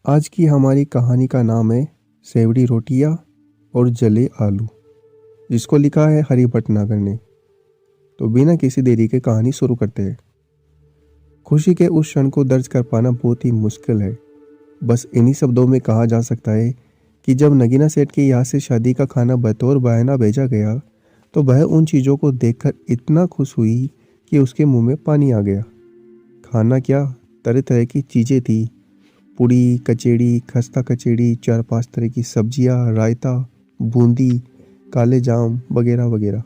आज की हमारी कहानी का नाम है सेवड़ी रोटियां और जले आलू, जिसको लिखा है हरि भटनागर ने। तो बिना किसी देरी के कहानी शुरू करते हैं। खुशी के उस क्षण को दर्ज कर पाना बहुत ही मुश्किल है। बस इन्हीं शब्दों में कहा जा सकता है कि जब नगीना सेठ के यहाँ से शादी का खाना बतौर बहाना भेजा गया, तो वह उन चीज़ों को देखकर इतना खुश हुई कि उसके मुंह में पानी आ गया। खाना क्या, तरह तरह की चीज़ें थी। पूड़ी, कचौड़ी, खस्ता कचौड़ी, 4-5 तरह की सब्जियां, रायता, बूंदी, काले जाम वगैरह वगैरह।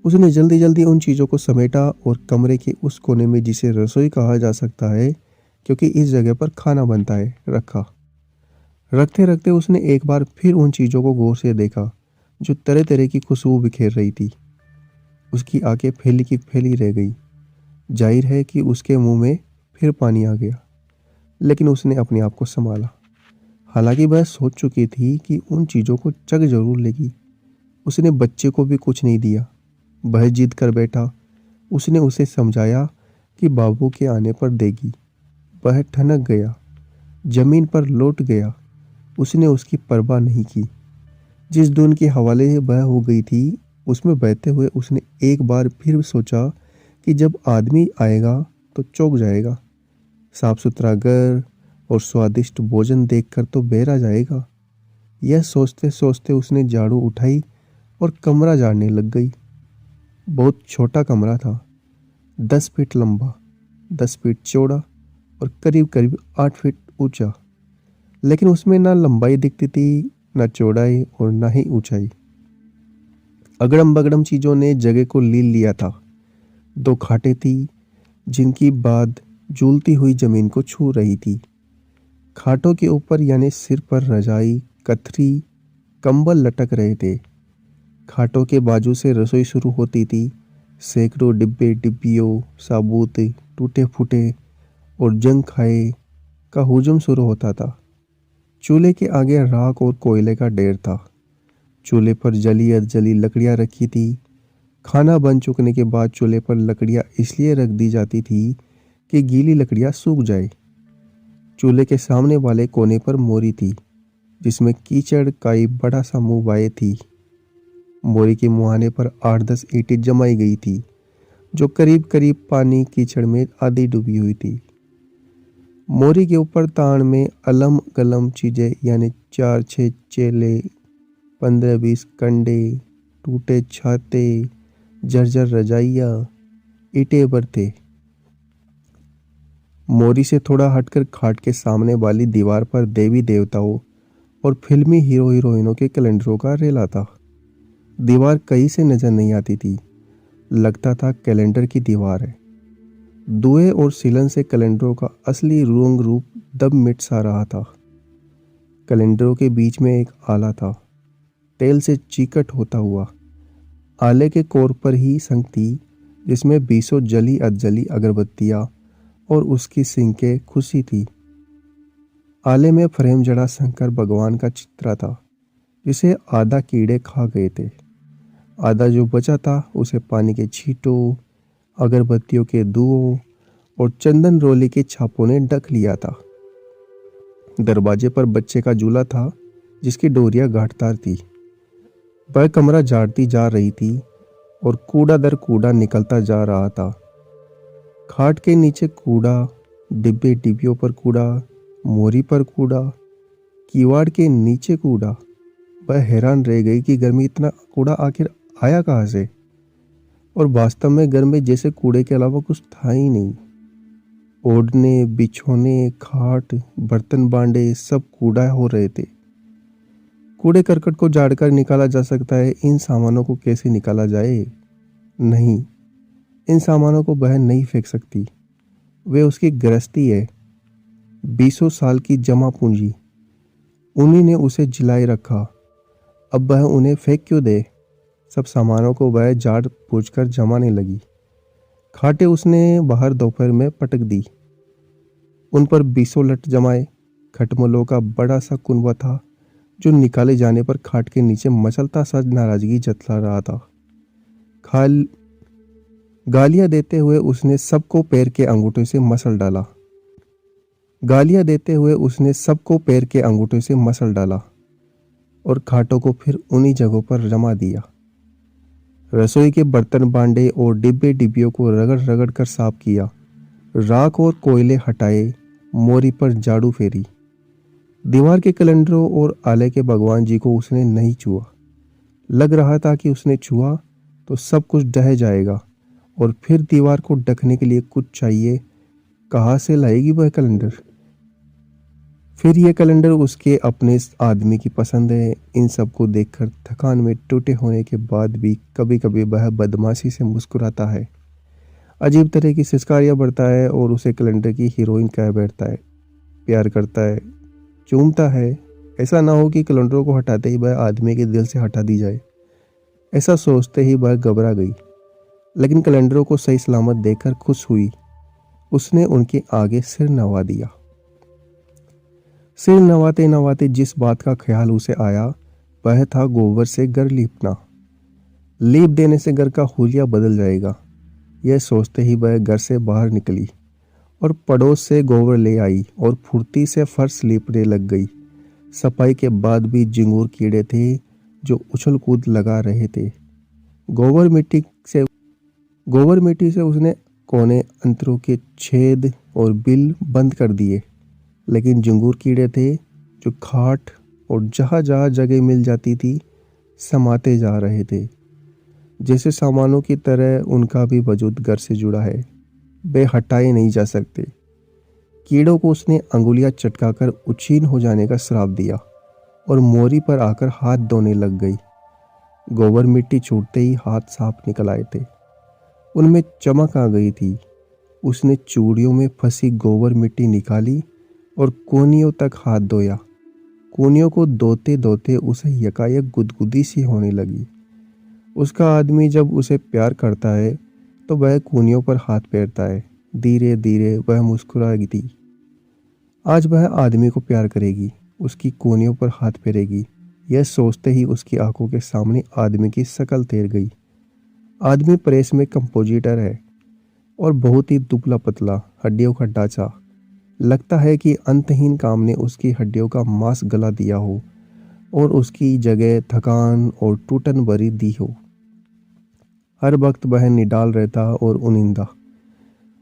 उसने जल्दी जल्दी उन चीज़ों को समेटा और कमरे के उस कोने में, जिसे रसोई कहा जा सकता है क्योंकि इस जगह पर खाना बनता है, रखा। रखते रखते उसने एक बार फिर उन चीज़ों को गौर से देखा जो तरह तरह की खुशबू बिखेर रही थी। उसकी आंखें फैली की फैली रह गई। जाहिर है कि उसके मुंह में फिर पानी आ गया, लेकिन उसने अपने आप को संभाला। हालांकि वह सोच चुकी थी कि उन चीज़ों को चख जरूर लेगी। उसने बच्चे को भी कुछ नहीं दिया। वह जिद कर बैठा। उसने उसे समझाया कि बाबू के आने पर देगी। वह ठनक गया, जमीन पर लौट गया। उसने उसकी परवाह नहीं की। जिस धुन के हवाले वह हो गई थी, उसमें बहते हुए उसने एक बार फिर सोचा कि जब आदमी आएगा तो चौंक जाएगा। साफ सुथरा घर और स्वादिष्ट भोजन देखकर तो बहरा जाएगा। यह सोचते सोचते उसने झाड़ू उठाई और कमरा झाड़ने लग गई। बहुत छोटा कमरा था, 10 फीट लंबा, 10 फीट चौड़ा और करीब करीब 8 फीट ऊंचा। लेकिन उसमें ना लंबाई दिखती थी, न चौड़ाई और न ही ऊंचाई। अगड़म बगड़म चीजों ने जगह को लील लिया था। 2 खाटें थी जिनकी बाद झूलती हुई जमीन को छू रही थी। खाटों के ऊपर यानी सिर पर रजाई, कथरी, कंबल लटक रहे थे। खाटों के बाजू से रसोई शुरू होती थी। सैकड़ों डिब्बे डिब्बियों, साबुत, टूटे फूटे और जंग खाए का हुजूम शुरू होता था। चूल्हे के आगे राख और कोयले का ढेर था। चूल्हे पर जली अधजली लकड़ियां रखी थी। खाना बन चुकने के बाद चूल्हे पर लकड़ियां इसलिए रख दी जाती थी कि गीली लकड़ियां सूख जाए। चूल्हे के सामने वाले कोने पर मोरी थी, जिसमें कीचड़ काई बड़ा सा मुंह बाए थी। मोरी के मुहाने पर 8-10 ईंटें जमाई गई थी, जो करीब करीब पानी कीचड़ में आधी डूबी हुई थी। मोरी के ऊपर ताण में अलम गलम चीजें यानी 4-6 चेले, 15-20 कंडे, टूटे छाते, जर्जर रजाइयाँ, ईंटें पर थे। मोरी से थोड़ा हटकर खाट के सामने वाली दीवार पर देवी देवताओं और फिल्मी हीरो हीरोइनों के कैलेंडरों का रेला था। दीवार कहीं से नजर नहीं आती थी। लगता था कैलेंडर की दीवार है। दुए और सीलन से कैलेंडरों का असली रंग रूप दब मिट सा रहा था। कैलेंडरों के बीच में एक आला था, तेल से चीकट होता हुआ। आले के कोर पर ही संग थी, जिसमें 20 जली अधजली अगरबत्तियां और उसकी सिंकें खुशी थी। आले में फ्रेम जड़ा शंकर भगवान का चित्र था, जिसे आधा कीड़े खा गए थे। आधा जो बचा था उसे पानी के छींटों, अगरबत्तियों के धुओं और चंदन रोली के छापों ने ढक लिया था। दरवाजे पर बच्चे का झूला था, जिसकी डोरियां गांठदार थी। वह कमरा झाड़ती जा रही थी और कूड़ा दर कूड़ा निकलता जा रहा था। खाट के नीचे कूड़ा, डिब्बे डिब्बियों पर कूड़ा, मोरी पर कूड़ा, किवाड़ के नीचे कूड़ा। वह हैरान रह गई कि घर में इतना कूड़ा आखिर आया कहाँ से। और वास्तव में घर में जैसे कूड़े के अलावा कुछ था ही नहीं। ओढ़ने, बिछोने, खाट, बर्तन बांडे सब कूड़ा हो रहे थे। कूड़े करकट को झाड़कर निकाला जा सकता है, इन सामानों को कैसे निकाला जाए? नहीं, इन सामानों को वह नहीं फेंक सकती। वे उसकी गृहस्थी है, 20 साल की जमा पूंजी। उन्हीं ने उसे जिलाए रखा। अब वह उन्हें फेंक क्यों दे? सब सामानों को वह झाड़ पोंछ कर जमाने लगी। खाटे उसने बाहर दोपहर में पटक दी। उन पर 20 लट जमाए। खटमलों का बड़ा सा कुनबा था, जो निकाले जाने पर खाट के नीचे मचलता सा नाराजगी जतला रहा था। खाल गालियां देते हुए उसने सबको पैर के अंगूठे से मसल डाला। गालियां देते हुए उसने सबको पैर के अंगूठे से मसल डाला और खाटों को फिर उन्हीं जगहों पर जमा दिया। रसोई के बर्तन बांडे और डिब्बे डिब्बियों को रगड़ रगड़ कर साफ किया। राख और कोयले हटाए, मोरी पर झाड़ू फेरी। दीवार के कैलेंडरों और आले के भगवान जी को उसने नहीं छुआ। लग रहा था कि उसने छुआ तो सब कुछ ढह जाएगा और फिर दीवार को ढकने के लिए कुछ चाहिए। कहाँ से लाएगी वह कैलेंडर? फिर ये कैलेंडर उसके अपने आदमी की पसंद है। इन सब को देखकर थकान में टूटे होने के बाद भी कभी कभी वह बदमाशी से मुस्कुराता है, अजीब तरह की सिस्कारियाँ बढ़ता है और उसे कैलेंडर की हीरोइन कह बैठता है। प्यार करता है, चूमता है। ऐसा ना हो कि कैलेंडरों को हटाते ही वह आदमी के दिल से हटा दी जाए। ऐसा सोचते ही वह घबरा गई, लेकिन कैलेंडरों को सही सलामत देखकर खुश हुई। उसने उनके आगे सिर नवा दिया। सिर नवाते नवाते जिस बात का ख्याल उसे आया वह था गोबर से घर लीपना। लीप देने से घर का हुलिया बदल जाएगा। यह सोचते ही वह घर से बाहर निकली और पड़ोस से गोबर ले आई और फुर्ती से फर्श लीपने लग गई। सफाई के बाद भी झिंगुर कीड़े थे जो उछल कूद लगा रहे थे। गोबर मिट्टी से गोबर मिट्टी से उसने कोने अंतरों के छेद और बिल बंद कर दिए, लेकिन झिंगुर कीड़े थे जो खाट और जहाँ जहाँ जगह मिल जाती थी समाते जा रहे थे। जैसे सामानों की तरह उनका भी वजूद घर से जुड़ा है, वे हटाए नहीं जा सकते। कीड़ों को उसने अंगुलियां चटकाकर उछीन हो जाने का श्राप दिया और मोरी पर आकर हाथ धोने लग गई। गोबर मिट्टी छूटते ही हाथ साफ निकल आए थे, उनमें चमक आ गई थी। उसने चूड़ियों में फंसी गोबर मिट्टी निकाली और कोनियों तक हाथ धोया। कोनियों को धोते धोते उसे यकायक गुदगुदी सी होने लगी। उसका आदमी जब उसे प्यार करता है तो वह कोनियों पर हाथ फेरता है। धीरे धीरे वह मुस्कुराती। आज वह आदमी को प्यार करेगी, उसकी कोनियों पर हाथ फेरेगी। यह सोचते ही उसकी आंखों के सामने आदमी की शक्ल तैर गई। आदमी प्रेस में कंपोजिटर है और बहुत ही दुबला पतला, हड्डियों का ढांचा। लगता है कि अंतहीन काम ने उसकी हड्डियों का मांस गला दिया हो और उसकी जगह थकान और टूटन भरी दी हो। हर वक्त वह निडाल रहता और उनिंदा।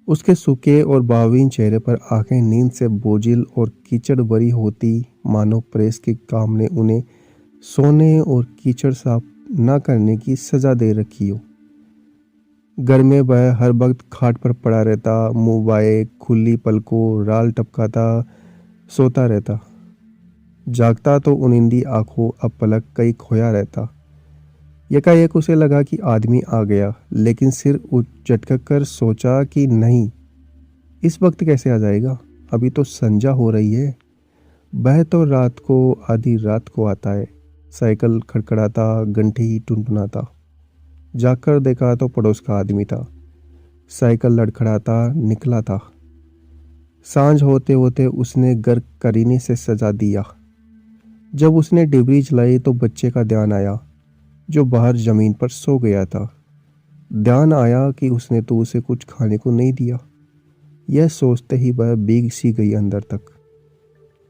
उसके सूखे और भावहीन चेहरे पर आंखें नींद से बोझिल और कीचड़ भरी होती, मानो प्रेस के काम ने उन्हें सोने और कीचड़ साफ न करने की सजा दे रखी हो। घर में वह हर वक्त खाट पर पड़ा रहता, मुंह बाए, खुली पलकों, राल टपकाता, सोता रहता। जागता तो उनिंदी आंखों अब पलक कई खोया रहता। यकायक उसे लगा कि आदमी आ गया, लेकिन सिर झटक कर सोचा कि नहीं, इस वक्त कैसे आ जाएगा? अभी तो संजा हो रही है। वह तो रात को, आधी रात को आता है। साइकिल खड़खड़ाता, घंटी टुनटुनाता। जाकर देखा तो पड़ोस का आदमी था। साइकिल लड़खड़ाता निकला था। सांझ होते होते उसने घर करीने से सजा दिया। जब उसने डिबरी जलाई तो बच्चे का ध्यान आया जो बाहर जमीन पर सो गया था। ध्यान आया कि उसने तो उसे कुछ खाने को नहीं दिया। यह सोचते ही वह भीग सी गई अंदर तक।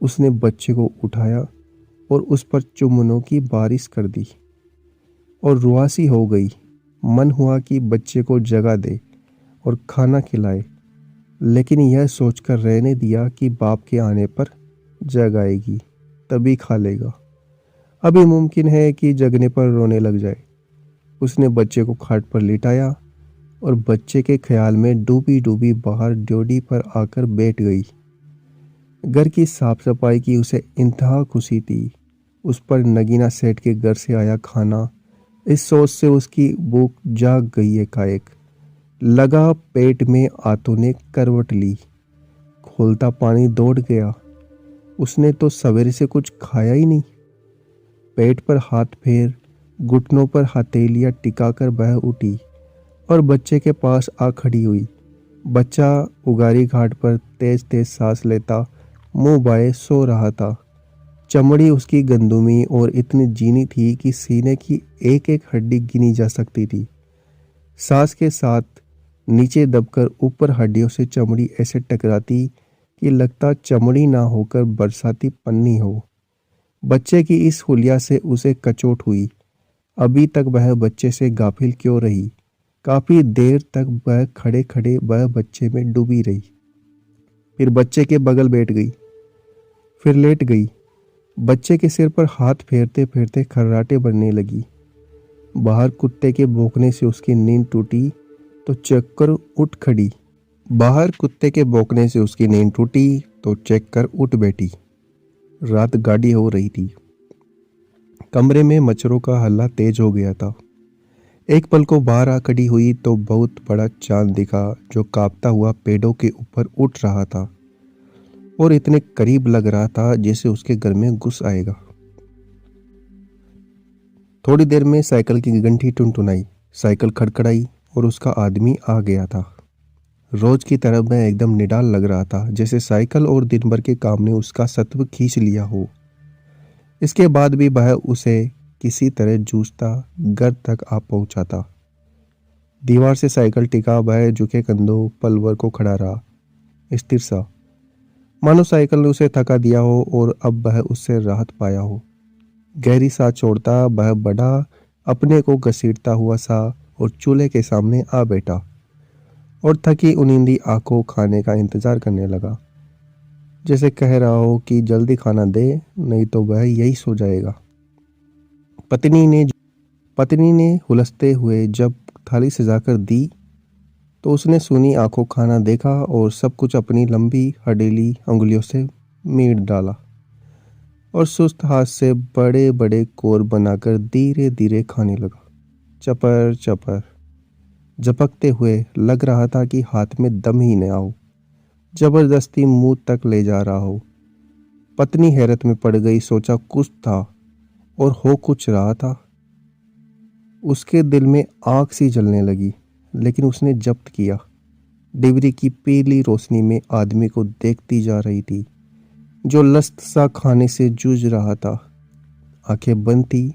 उसने बच्चे को उठाया और उस पर चुम्बनों की बारिश कर दी और रुआसी हो गई। मन हुआ कि बच्चे को जगा दे और खाना खिलाए, लेकिन यह सोचकर रहने दिया कि बाप के आने पर जग आएगी तभी खा लेगा। अभी मुमकिन है कि जगने पर रोने लग जाए। उसने बच्चे को खाट पर लिटाया और बच्चे के ख्याल में डूबी डूबी बाहर ड्योढ़ी पर आकर बैठ गई। घर की साफ सफाई की उसे इंतहा खुशी थी। उस पर नगीना सेठ के घर से आया खाना। इस सोच से उसकी भूख जाग गई एकाएक। लगा पेट में आंतों ने करवट ली। खोलता पानी दौड़ गया। उसने तो सवेरे से कुछ खाया ही नहीं। पेट पर हाथ फेर, घुटनों पर हथेलियां टिकाकर वह उठी और बच्चे के पास आ खड़ी हुई। बच्चा उगारी घाट पर तेज तेज सांस लेता, मुंह बाए सो रहा था। चमड़ी उसकी गंदुमी और इतनी जीनी थी कि सीने की एक एक हड्डी गिनी जा सकती थी। सांस के साथ नीचे दबकर ऊपर हड्डियों से चमड़ी ऐसे टकराती कि लगता चमड़ी ना होकर बरसाती पन्नी हो। बच्चे की इस हुलिया से उसे कचोट हुई। अभी तक वह बच्चे से गाफिल क्यों रही? काफी देर तक वह खड़े खड़े वह बच्चे में डूबी रही। फिर बच्चे के बगल बैठ गई, फिर लेट गई। बच्चे के सिर पर हाथ फेरते फेरते खर्राटे बनने लगी। बाहर कुत्ते के भौंकने से उसकी नींद टूटी तो चक्कर उठ खड़ी। बाहर कुत्ते के भौंकने से उसकी नींद टूटी तो चेक कर उठ बैठी। रात गाढ़ी हो रही थी। कमरे में मच्छरों का हल्ला तेज हो गया था। एक पल को बाहर आ खड़ी हुई तो बहुत बड़ा चांद दिखा जो कांपता हुआ पेड़ों के ऊपर उठ रहा था और इतने करीब लग रहा था जैसे उसके घर में घुस आएगा। थोड़ी देर में साइकिल की घंटी टुनटुनाई, साइकिल खड़खड़ाई और उसका आदमी आ गया था। रोज की तरह मैं एकदम निडाल लग रहा था, जैसे साइकिल और दिन भर के काम ने उसका सत्व खींच लिया हो। इसके बाद भी वह उसे किसी तरह जूझता घर तक आ पहुंचा था। दीवार से साइकिल टिका वह झुके कंधों पल भर को खड़ा रहा, स्थिर सा, मानो साइकिल ने उसे थका दिया हो और अब वह उससे राहत पाया हो। गहरी सांस छोड़ता वह बढ़ा, अपने को घसीटता हुआ सा और चूल्हे के सामने आ बैठा और थकी उनिंदी आंखों खाने का इंतजार करने लगा, जैसे कह रहा हो कि जल्दी खाना दे, नहीं तो वह यही सो जाएगा। पत्नी ने हुलसते हुए जब थाली सजाकर दी तो उसने सूनी आंखों खाना देखा और सब कुछ अपनी लंबी हडेली उंगलियों से मीट डाला और सुस्त हाथ से बड़े बड़े कोर बनाकर धीरे धीरे खाने लगा। चपर चपर झपकते हुए लग रहा था कि हाथ में दम ही न आओ, जबरदस्ती मुंह तक ले जा रहा हो। पत्नी हैरत में पड़ गई, सोचा कुछ था और हो कुछ रहा था। उसके दिल में आग सी जलने लगी, लेकिन उसने जब्त किया। डिबरी की पीली रोशनी में आदमी को देखती जा रही थी जो लस्त सा खाने से जूझ रहा था। आंखें बंद थी,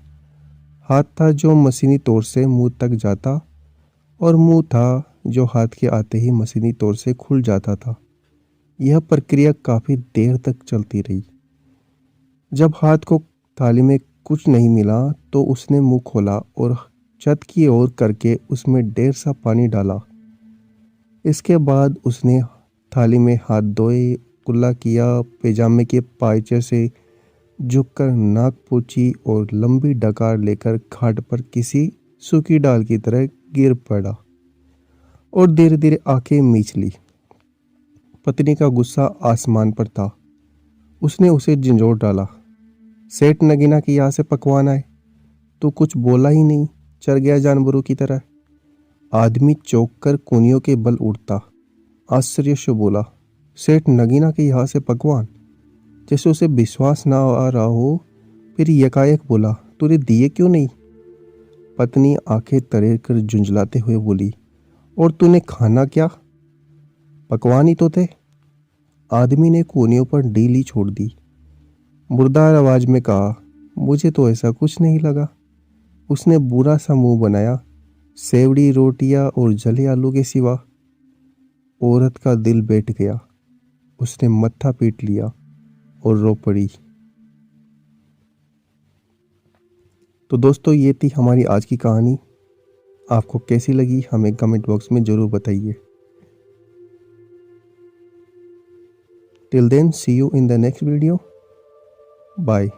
हाथ था जो मशीनी तौर से मुंह तक जाता और मुंह था जो हाथ के आते ही मशीनी तौर से खुल जाता था। यह प्रक्रिया काफी देर तक चलती रही। जब हाथ को थाली में कुछ नहीं मिला तो उसने मुंह खोला और छत की ओर करके उसमें ढेर सा पानी डाला। इसके बाद उसने थाली में हाथ धोए, कुल्ला किया, पैजामे के पायचे से झुककर नाक पोंछी और लंबी डकार लेकर खाट पर किसी सूखी डाल की तरह गिर पड़ा और धीरे धीरे आंखें मीच ली। पत्नी का गुस्सा आसमान पर था। उसने उसे झंझोड़ डाला। सेठ नगीना की यहाँ से पकवान आए, तू कुछ बोला ही नहीं, चल गया जानवरों की तरह। आदमी चौंक कर कूनियों के बल उठता, आश्चर्य से बोला, सेठ नगीना के यहाँ से पकवान? जैसे उसे विश्वास ना आ रहा हो, फिर यकायक बोला, तूने दिए क्यों नहीं? पत्नी आंखें तरेर कर झुंझलाते हुए बोली, और तूने खाना क्या? पकवान ही तो थे। आदमी ने कोनियों पर ढीली छोड़ दी। मुर्दार आवाज में कहा, मुझे तो ऐसा कुछ नहीं लगा। उसने बुरा सा मुंह बनाया। सेवड़ी रोटियां और जले आलू के सिवा। औरत का दिल बैठ गया। उसने मत्था पीट लिया और रो पड़ी। तो दोस्तों, ये थी हमारी आज की कहानी। आपको कैसी लगी हमें कमेंट बॉक्स में ज़रूर बताइए। Till then, see you in the next video. Bye.